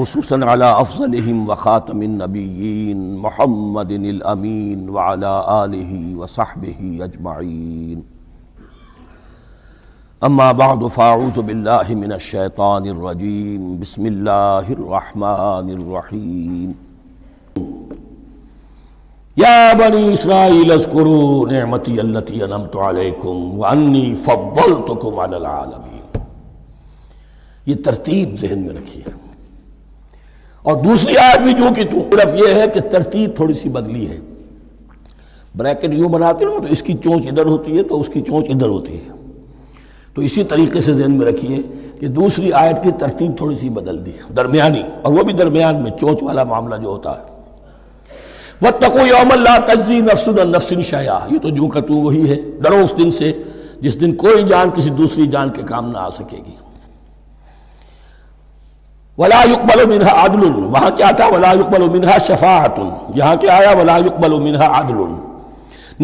خصوصاً على افضلهم وخاتم النبیین محمد الامین وعلى آلہ وصحبہ اجمعین. اما بعد فاعوذ باللہ من الشیطان الرجیم. بسم اللہ الرحمن الرحیم. یا بنی اسرائیل اذکروا نعمتی التی انعمت علیکم وانی فضلتکم علی العالمین. یہ ترتیب ذہن میں رکھیے. اور دوسری آیت بھی جو کہ طرف یہ ہے کہ ترتیب تھوڑی سی بدلی ہے. بریکٹ یوں بناتے ہیں تو اس کی چونچ ادھر ہوتی ہے تو اس کی چونچ ادھر ہوتی ہے. تو اسی طریقے سے ذہن میں رکھیے کہ دوسری آیت کی ترتیب تھوڑی سی بدل دی درمیانی، اور وہ بھی درمیان میں چونچ والا معاملہ جو ہوتا ہے. وَاتَّقُوا يَوْمًا لَا تَجْزِي نَفْسٌ عَن نَفْسٍ شَيْئًا. یہ تو جو کہ تو وہی ہے، ڈرو اس دن سے جس دن کوئی جان کسی دوسری جان کے کام نہ آ سکے گی. وَلَا يُقْبَلُ مِنْهَا عَدْلٌ. وہاں کیا تھا؟ وَلَا يُقْبَلُ مِنْهَا شَفَاعَةٌ. یہاں کیا آیا؟ وَلَا يُقْبَلُ مِنْهَا عَدْلٌ.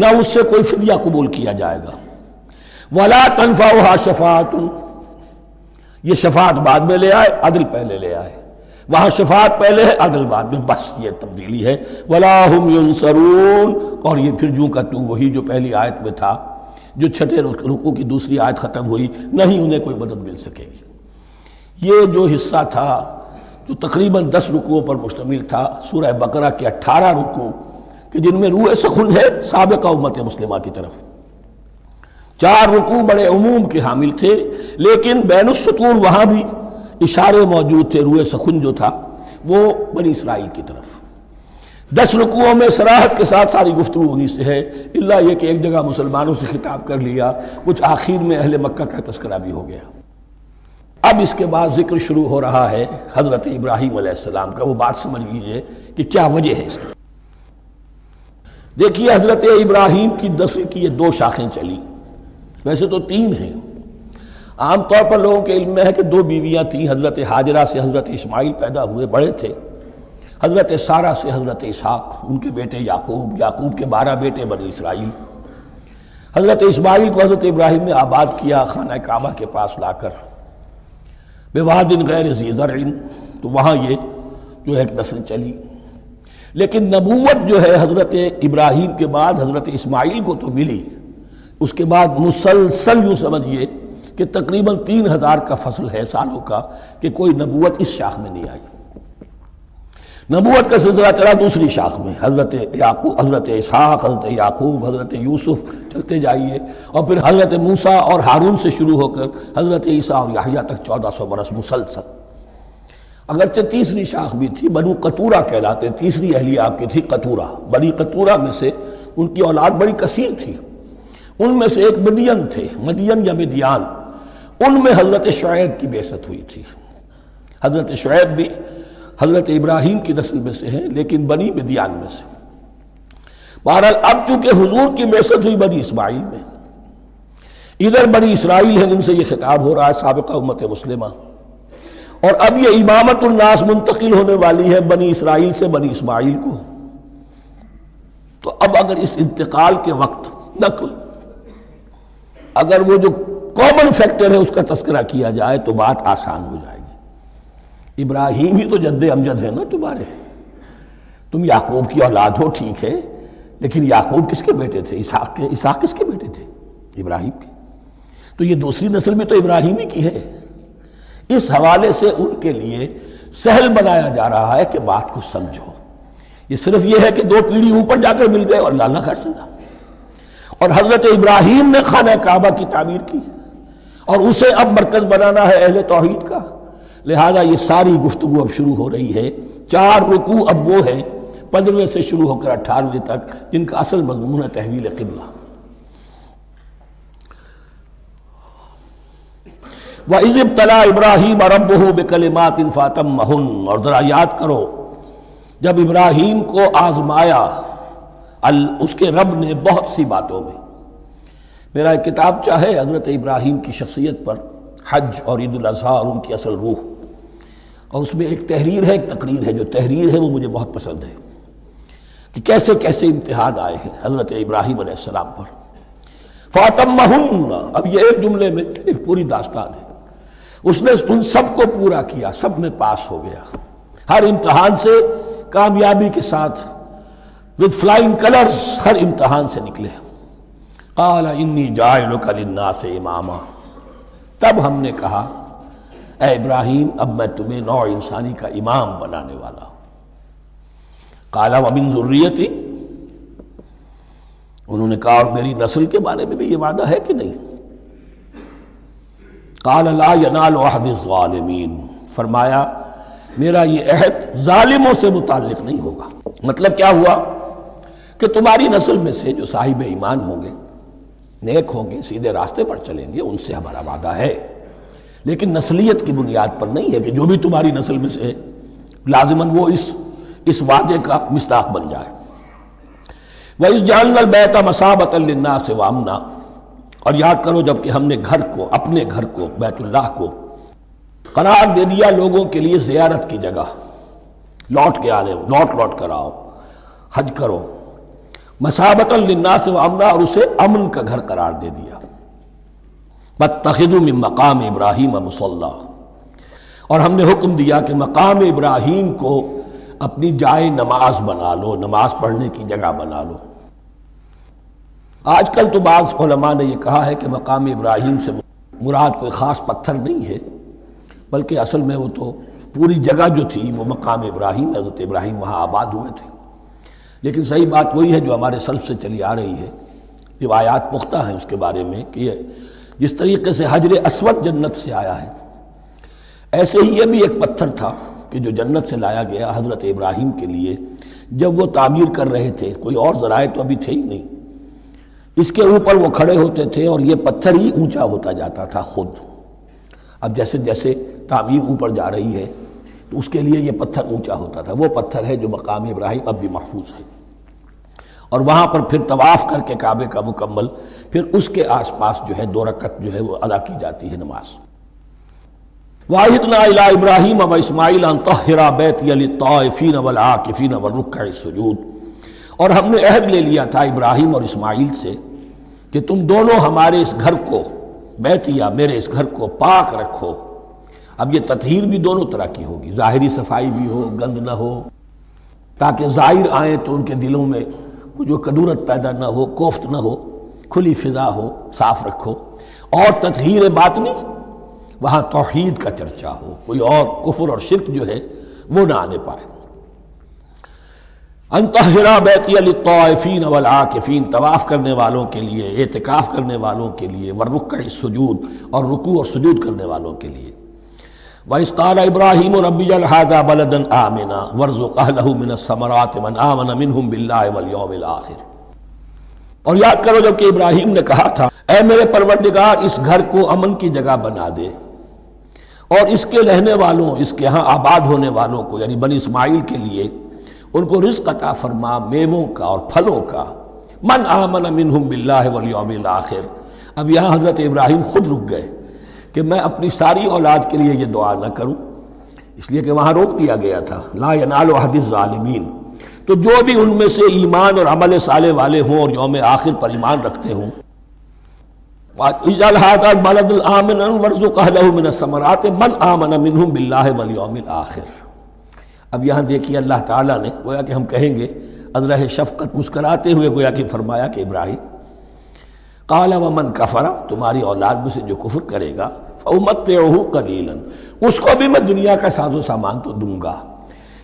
نہ اس سے کوئی فدیہ قبول کیا جائے گا. وَلَا تَنْفَعُهَا شَفَاعَةٌ. یہ شفاعت بعد میں لے آئے، عدل پہلے لے آئے. وہاں شفاعت پہلے ہے، عدل بعد میں. بس یہ تبدیلی ہے. وَلَا هُمْ يُنصَرُونَ. اور یہ پھر جو کا تو وہی جو پہلی آیت میں تھا، جو چھٹے رکوع کی دوسری آیت ختم ہوئی، نہیں انہیں کوئی مدد مل سکے گی. یہ جو حصہ تھا جو تقریباً 10 رکوعوں پر مشتمل تھا، سورہ بقرہ کے 18 رکوع کہ جن میں روح سخن ہے سابقہ امت مسلمہ کی طرف. 4 رکوع بڑے عموم کے حامل تھے، لیکن بین السطور وہاں بھی اشارے موجود تھے. روح سخن جو تھا وہ بنی اسرائیل کی طرف. 10 رکوعوں میں صراحت کے ساتھ ساری گفتگو انہی سے ہے، الا یہ کہ ایک جگہ مسلمانوں سے خطاب کر لیا، کچھ آخر میں اہل مکہ کا تذکرہ بھی ہو گیا. اب اس کے بعد ذکر شروع ہو رہا ہے حضرت ابراہیم علیہ السلام کا. وہ بات سمجھ لیجئے کہ کیا وجہ ہے اس کی. دیکھیے حضرت ابراہیم کی نسل کی یہ 2 شاخیں چلی. ویسے تو 3 ہیں. عام طور پر لوگوں کے علم میں ہے کہ 2 بیویاں تھیں. حضرت ہاجرہ سے حضرت اسماعیل پیدا ہوئے، بڑے تھے. حضرت سارہ سے حضرت اسحاق، ان کے بیٹے یعقوب، یعقوب کے 12 بیٹے بنی اسرائیل. حضرت اسماعیل کو حضرت ابراہیم نے آباد کیا خانہ کعبہ کے پاس لا کر، بواد غیر ذی زرع. تو وہاں یہ جو ہے ایک نسل چلی. لیکن نبوت جو ہے حضرت ابراہیم کے بعد حضرت اسماعیل کو تو ملی. اس کے بعد مسلسل یوں سمجھیے کہ تقریباً 3000 کا فصل ہے سالوں کا کہ کوئی نبوت اس شاخ میں نہیں آئی. نبوت کا سلسلہ چلا دوسری شاخ میں، حضرت یعقوب، حضرت اسحاق، حضرت یعقوب، حضرت یوسف، چلتے جائیے. اور پھر حضرت موسیٰ اور ہارون سے شروع ہو کر حضرت عیسیٰ اور یحییٰ تک 1400 برس مسلسل. اگرچہ تیسری شاخ بھی تھی، بنو قطورہ کہلاتے. تیسری اہلیہ آپ کی تھی قطورہ. بنی قطورہ میں سے ان کی اولاد بڑی کثیر تھی. ان میں سے ایک مدین تھے، مدین یا مدیان. ان میں حضرت شعیب کی بعثت ہوئی تھی. حضرت شعیب بھی حضرت ابراہیم کی نسل میں سے ہیں، لیکن بنی مدیان میں سے. بہرحال اب چونکہ حضور کی بعثت ہوئی بنی اسماعیل میں، ادھر بنی اسرائیل ہیں جن سے یہ خطاب ہو رہا ہے سابقہ امت مسلمہ. اور اب یہ امامت الناس منتقل ہونے والی ہے بنی اسرائیل سے بنی اسماعیل کو. تو اب اگر اس انتقال کے وقت نقل، اگر وہ جو کامن فیکٹر ہے اس کا تذکرہ کیا جائے تو بات آسان ہو جائے گی. ابراہیم ہی تو جد امجد ہے نا تمہارے. تم یعقوب کی اولاد ہو، ٹھیک ہے، لیکن یعقوب کس کے بیٹے تھے؟ اسحاق کے. اسحاق کس کے بیٹے تھے؟ ابراہیم کے. تو یہ دوسری نسل بھی تو ابراہیم ہی کی ہے. اس حوالے سے ان کے لیے سہل بنایا جا رہا ہے کہ بات کو سمجھو. یہ صرف یہ ہے کہ 2 پیڑھی اوپر جا کر مل گئے اور اللہ خیر سنا. اور حضرت ابراہیم نے خانہ کعبہ کی تعمیر کی اور اسے اب مرکز بنانا ہے اہل توحید کا. لہذا یہ ساری گفتگو اب شروع ہو رہی ہے. 4 رکوع اب وہ ہیں 15ویں سے شروع ہو کر 18ویں تک جن کا اصل مضمون ہے تحویل قبلہ. وَإِذِ ابْتَلَىٰ إِبْرَاهِيمَ رَبُّهُ بِكَلِمَاتٍ فَأَتَمَّهُنَّ. اور ذرا یاد کرو جب ابراہیم کو آزمایا اس کے رب نے بہت سی باتوں میں. میرا ایک کتاب چاہے حضرت ابراہیم کی شخصیت پر، حج اور عید الاضحیٰ اور ان کی اصل روح، اور اس میں ایک تحریر ہے، ایک تقریر ہے. جو تحریر ہے وہ مجھے بہت پسند ہے کہ کیسے کیسے امتحان آئے ہیں حضرت ابراہیم علیہ السلام پر. فَأَتَمَّهُنَّ. اب یہ ایک جملے میں ایک پوری داستان ہے. اس نے ان سب کو پورا کیا، سب میں پاس ہو گیا. ہر امتحان سے کامیابی کے ساتھ with flying colors ہر امتحان سے نکلے. قال انی جاعلک للناس اماما، تب ہم نے کہا اے ابراہیم اب میں تمہیں نوع انسانی کا امام بنانے والا ہوں. قال ومن ذریتی، انہوں نے کہا اور میری نسل کے بارے میں بھی یہ وعدہ ہے کہ نہیں؟ قال لا ینال عہد الظالمین، فرمایا میرا یہ عہد ظالموں سے متعلق نہیں ہوگا. مطلب کیا ہوا کہ تمہاری نسل میں سے جو صاحب ایمان ہوں گے، نیک ہوں گے، سیدھے راستے پر چلیں گے، ان سے ہمارا وعدہ ہے، لیکن نسلیت کی بنیاد پر نہیں ہے کہ جو بھی تمہاری نسل میں سے لازماً وہ اس وعدے کا مصداق بن جائے. وَإِذْ جَعَلْنَا الْبَيْتَ مَثَابَةً لِلنَّاسِ وَأَمْنًا، اور یاد کرو جب کہ ہم نے گھر کو، اپنے گھر کو، بیت اللہ کو قرار دے دیا لوگوں کے لیے زیارت کی جگہ، لوٹ کے آنے، لوٹ کر آؤ، حج کرو. مَثَابَةً لِلنَّاسِ وَأَمْنًا، اور اسے امن کا گھر قرار دے دیا. وَاتَّخِذُوا مِن مَقَامِ إِبْرَاهِيمَ مُصَلًّى، اور ہم نے حکم دیا کہ مقام ابراہیم کو اپنی جائے نماز بنا لو، نماز پڑھنے کی جگہ بنا لو. آج کل تو بعض علماء نے یہ کہا ہے کہ مقام ابراہیم سے مراد کوئی خاص پتھر نہیں ہے، بلکہ اصل میں وہ تو پوری جگہ جو تھی وہ مقام ابراہیم، حضرت ابراہیم وہاں آباد ہوئے تھے. لیکن صحیح بات وہی ہے جو ہمارے سلف سے چلی آ رہی ہے، روایات پختہ ہیں اس کے بارے میں کہ یہ جس طریقے سے حجر اسود جنت سے آیا ہے، ایسے ہی یہ بھی ایک پتھر تھا کہ جو جنت سے لایا گیا حضرت ابراہیم کے لیے جب وہ تعمیر کر رہے تھے. کوئی اور ذرائع تو ابھی تھے ہی نہیں، اس کے اوپر وہ کھڑے ہوتے تھے اور یہ پتھر ہی اونچا ہوتا جاتا تھا خود. اب جیسے جیسے تعمیر اوپر جا رہی ہے تو اس کے لیے یہ پتھر اونچا ہوتا تھا. وہ پتھر ہے جو مقام ابراہیم اب بھی محفوظ ہے، اور وہاں پر پھر طواف کر کے کعبے کا مکمل، پھر اس کے آس پاس جو ہے 2 رکعت جو ہے وہ ادا کی جاتی ہے نماز. وَعَهِدْنَا إِلَىٰ إِبْرَاهِيمَ وَإِسْمَاعِيلَ أَن طَهِّرَا بَيْتِيَ لِلطَّائِفِينَ وَالْعَاكِفِينَ وَالرُّكَّعِ السُّجُودِ، اور ہم نے عہد لے لیا تھا ابراہیم اور اسماعیل سے کہ تم دونوں ہمارے اس گھر کو، بیتیا میرے اس گھر کو پاک رکھو. اب یہ تطہیر بھی دونوں طرح کی ہوگی، ظاہری صفائی بھی ہو، گند نہ ہو، تاکہ زائر آئیں تو ان کے دلوں میں جو کدورت پیدا نہ ہو، کوفت نہ ہو، کھلی فضا ہو، صاف رکھو. اور تطہیر باطنی، وہاں توحید کا چرچا ہو، کوئی اور کفر اور شرک جو ہے وہ نہ آنے پائے. ان طہرا بیتی للطائفین والعاکفین، طواف کرنے والوں کے لیے، اعتکاف کرنے والوں کے لیے، والرکع السجود، اور رکوع اور سجود کرنے والوں کے لیے. وَإِذْ قَالَ إِبْرَاهِيمُ رَبِّ اجْعَلْ هَٰذَا بَلَدًا آمِنًا وَارْزُقْ أَهْلَهُ مِنَ الثَّمَرَاتِ مَنْ آمَنَ مِنْهُمْ بِاللَّهِ وَالْيَوْمِ الْآخِرِ. اور یاد کرو جب کہ ابراہیم نے کہا تھا اے میرے پروردگار اس گھر کو امن کی جگہ بنا دے، اور اس کے رہنے والوں، اس کے ہاں آباد ہونے والوں کو یعنی بنی اسماعیل کے لیے ان کو رزق عطا فرما، میووں کا اور پھلوں کا. من آمن منہم باللہ والیوم الآخر. اب یہاں حضرت ابراہیم خود رک گئے کہ میں اپنی ساری اولاد کے لیے یہ دعا نہ کروں، اس لیے کہ وہاں روک دیا گیا تھا لا ینال عہد الظالمین. تو جو بھی ان میں سے ایمان اور عمل صالح والے ہوں اور یوم آخر پر ایمان رکھتے ہوں، اجعل هذا البلد آمنا وارزق اهله من الثمرات من آمن منهم باللہ والیوم الآخر. اب یہاں دیکھیے اللہ تعالیٰ نے گویا کہ ہم کہیں گے ازرہ شفقت مسکراتے ہوئے گویا کہ فرمایا کہ ابراہیم قال ومن کفر، تمہاری اولاد میں سے جو کفر کرے گا فأمتعه قلیلا، اس کو بھی میں دنیا کا ساز و سامان تو دوں گا،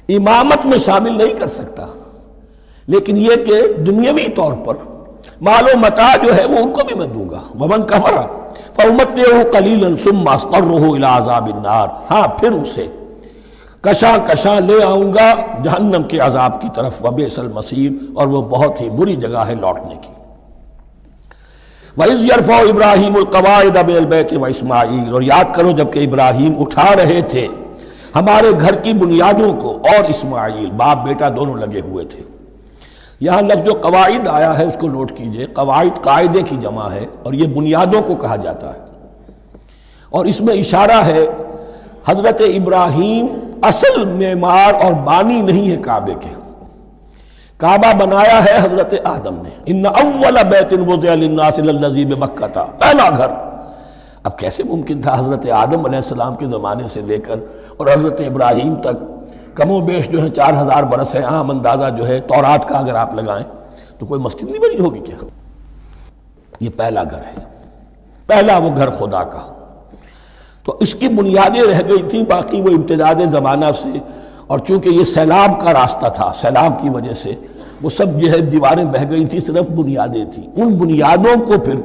امامت میں شامل نہیں کر سکتا، لیکن یہ کہ دنیاوی طور پر مال و متاع جو ہے وہ ان کو بھی میں دوں گا. ومن کفر فأمتعه قلیلا ثم اضطره الى عذاب النار، ہاں پھر اسے کشاں کشاں لے آؤں گا جہنم کے عذاب کی طرف. وبئس المصیر، اور وہ بہت ہی بری جگہ ہے لوٹنے کی. وَإِذْ يَرْفَعُ إِبْرَاهِيمُ الْقَوَاعِدَ مِنَ الْبَيْتِ وَإِسْمَاعِيلُ، اور یاد کرو جب کہ ابراہیم اٹھا رہے تھے ہمارے گھر کی بنیادوں کو، اور اسماعیل، باپ بیٹا دونوں لگے ہوئے تھے. یہاں لفظ جو قواعد آیا ہے اس کو نوٹ کیجئے، قواعد قاعدے کی جمع ہے اور یہ بنیادوں کو کہا جاتا ہے، اور اس میں اشارہ ہے حضرت ابراہیم اصل معمار اور بانی نہیں ہے کعبے کے. کعبہ بنایا ہے حضرت آدم نے. ان اول بیت وضع للناس للذی بمکہ، پہلا گھر. اب کیسے ممکن تھا حضرت آدم علیہ السلام کے زمانے سے لے کر اور حضرت ابراہیم تک کم و بیش جو ہے 4000 برس ہے، عام اندازہ جو ہے تورات کا اگر آپ لگائیں تو کوئی مسجد نہیں بنی ہوگی کیا؟ یہ پہلا گھر ہے، پہلا وہ گھر خدا کا. تو اس کی بنیادیں رہ گئی تھیں، باقی وہ امتداد زمانہ سے، اور چونکہ یہ سیلاب کا راستہ تھا، سیلاب کی وجہ سے وہ سب جو ہے دیواریں بہہ گئی تھیں، صرف بنیادیں تھیں. ان بنیادوں کو پھر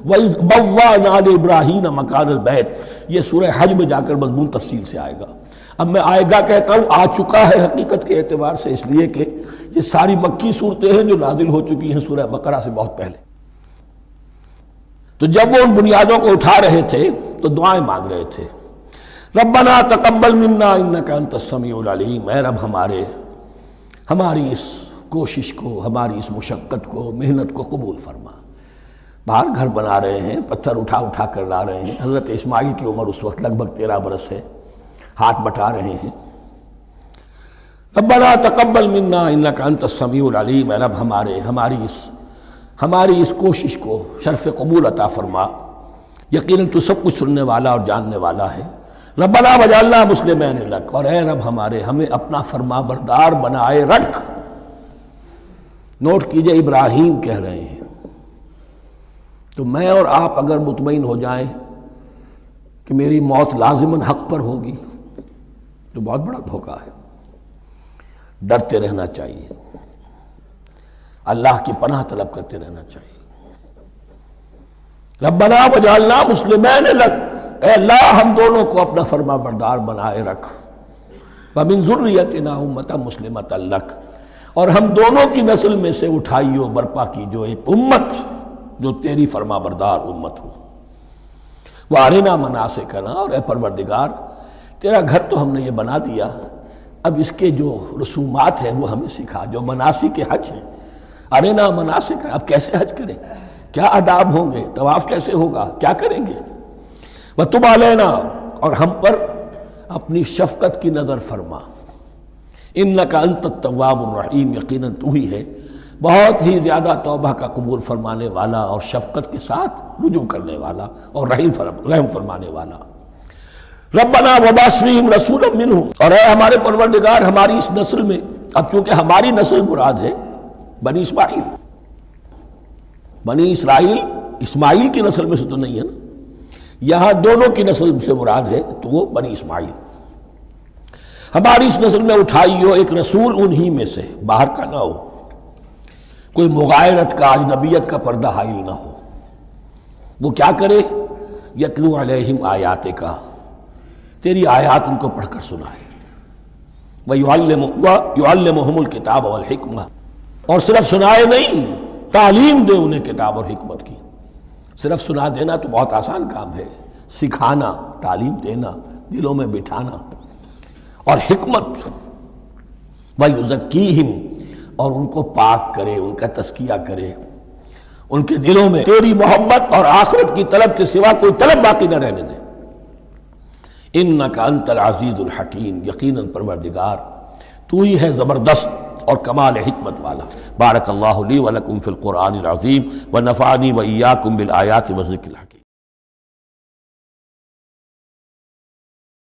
وَإِذْ بَوَّأْنَا لِإِبْرَاهِيمَ مَكَانَ الْبَيْتِ، یہ سورہ حج میں جا کر مضمون تفصیل سے آئے گا. اب میں آئے گا کہتا ہوں، آ چکا ہے حقیقت کے اعتبار سے، اس لیے کہ یہ ساری مکی صورتیں ہیں جو نازل ہو چکی ہیں سورہ بقرہ سے بہت پہلے. تو جب وہ ان بنیادوں کو اٹھا رہے تھے تو دعائیں مانگ رہے تھے. ربنا تقبل منا انک انت السمیع العلیم، اے رب ہماری اس کوشش کو، ہماری اس مشقت کو، محنت کو قبول فرما. باہر گھر بنا رہے ہیں، پتھر اٹھا اٹھا کر لا رہے ہیں. حضرت اسماعیل کی عمر اس وقت لگ بھگ 13 برس ہے، ہاتھ بٹا رہے ہیں. ربنا تقبل منا انک انت السمیع العلیم، اے رب ہماری اس کوشش کو شرف قبول عطا فرما، یقیناً تو سب کچھ سننے والا اور جاننے والا ہے. ربنا وجعلنا مسلمین لک، اور اے رب ہمیں اپنا فرما بردار بنائے رکھ. نوٹ کیجئے ابراہیم کہہ رہے ہیں. تو میں اور آپ اگر مطمئن ہو جائیں کہ میری موت لازماً حق پر ہوگی تو بہت بڑا دھوکہ ہے. ڈرتے رہنا چاہیے، اللہ کی پناہ طلب کرتے رہنا چاہیے. ربنا وجعلنا مسلمین لک، اے اللہ ہم دونوں کو اپنا فرما بردار بنائے رکھ. ومن ذریتنا امۃ مسلمۃ لک، اور ہم دونوں کی نسل میں سے اٹھائیو برپا کی جو ایک امت جو تیری فرما بردار امت ہو. وارنا مناسکنا، اور اے پروردگار تیرا گھر تو ہم نے یہ بنا دیا، اب اس کے جو رسومات ہیں وہ ہمیں سکھا، جو مناسک حج ہیں. ارنا مناسک، اب کیسے حج کریں، کیا آداب ہوں گے، طواف کیسے ہوگا، کیا کریں گے. وتب علینا، اور ہم پر اپنی شفقت کی نظر فرما. انک انت التواب الرحیم، یقیناً تو ہی ہے بہت ہی زیادہ توبہ کا قبول فرمانے والا اور شفقت کے ساتھ رجوع کرنے والا اور رحم فرمانے والا. ربنا وبعث فیہم رسولا منہم، اور اے ہمارے پروردگار ہماری اس نسل میں، اب چونکہ ہماری نسل مراد ہے بنی اسماعیل، بنی اسرائیل اسماعیل کی نسل میں سے تو نہیں ہے نا، یہاں دونوں کی نسل سے مراد ہے تو وہ بنی اسماعیل. ہماری اس نسل میں اٹھائی ہو ایک رسول انہی میں سے، باہر کا نہ ہو، کوئی مغایرت کا اجنبیت کا پردہ حائل نہ ہو. وہ کیا کرے، یتلو علیہم آیاتک، تیری آیات ان کو پڑھ کر سنائے. وَيُعَلِّمُهُمُ الْكِتَابَ وَالْحِکْمَةَ، اور صرف سنائے نہیں، تعلیم دے انہیں کتاب اور حکمت کی. صرف سنا دینا تو بہت آسان کام ہے، سکھانا، تعلیم دینا، دلوں میں بٹھانا. اور حکمت، وَيُزَكِّيهِمْ، اور ان کو پاک کرے، ان کا تزکیہ کرے، ان کے دلوں میں تیری محبت اور آخرت کی طلب کے سوا کوئی طلب باقی نہ رہنے دے. انک انت العزیز الحکیم، یقیناً پروردگار تو ہی ہے زبردست اور کمال حکمت والا. بارک اللہ لی ولکم فی القرآن العظیم ونفعنی وإیاکم بالآیات والذکر الحکیم.